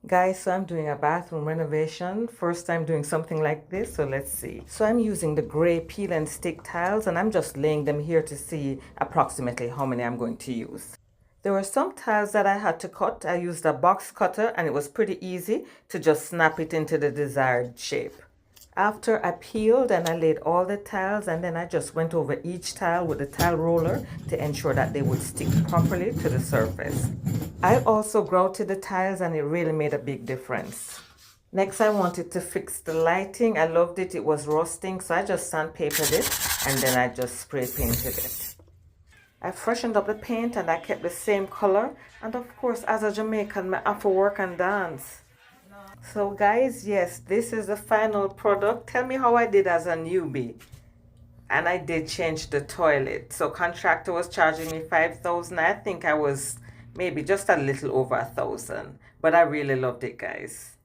Guys, so I'm doing a bathroom renovation. First time doing something like this, so let's see. So I'm using the gray peel and stick tiles, and I'm just laying them here to see approximately how many I'm going to use. There were some tiles that I had to cut. I used a box cutter and it was pretty easy to just snap it into the desired shape. After I peeled and I laid all the tiles, and then I just went over each tile with the tile roller to ensure that they would stick properly to the surface. I also grouted the tiles and it really made a big difference. Next, I wanted to fix the lighting. I loved it. It was rusting, so I just sandpapered it and then I just spray painted it. I freshened up the paint and I kept the same color. And of course, as a Jamaican, I have to work and dance. So guys, yes, this is the final product. Tell me how I did as a newbie. And I did change the toilet. So contractor was charging me 5,000. I think I was maybe just a little over 1,000. But I really loved it, guys.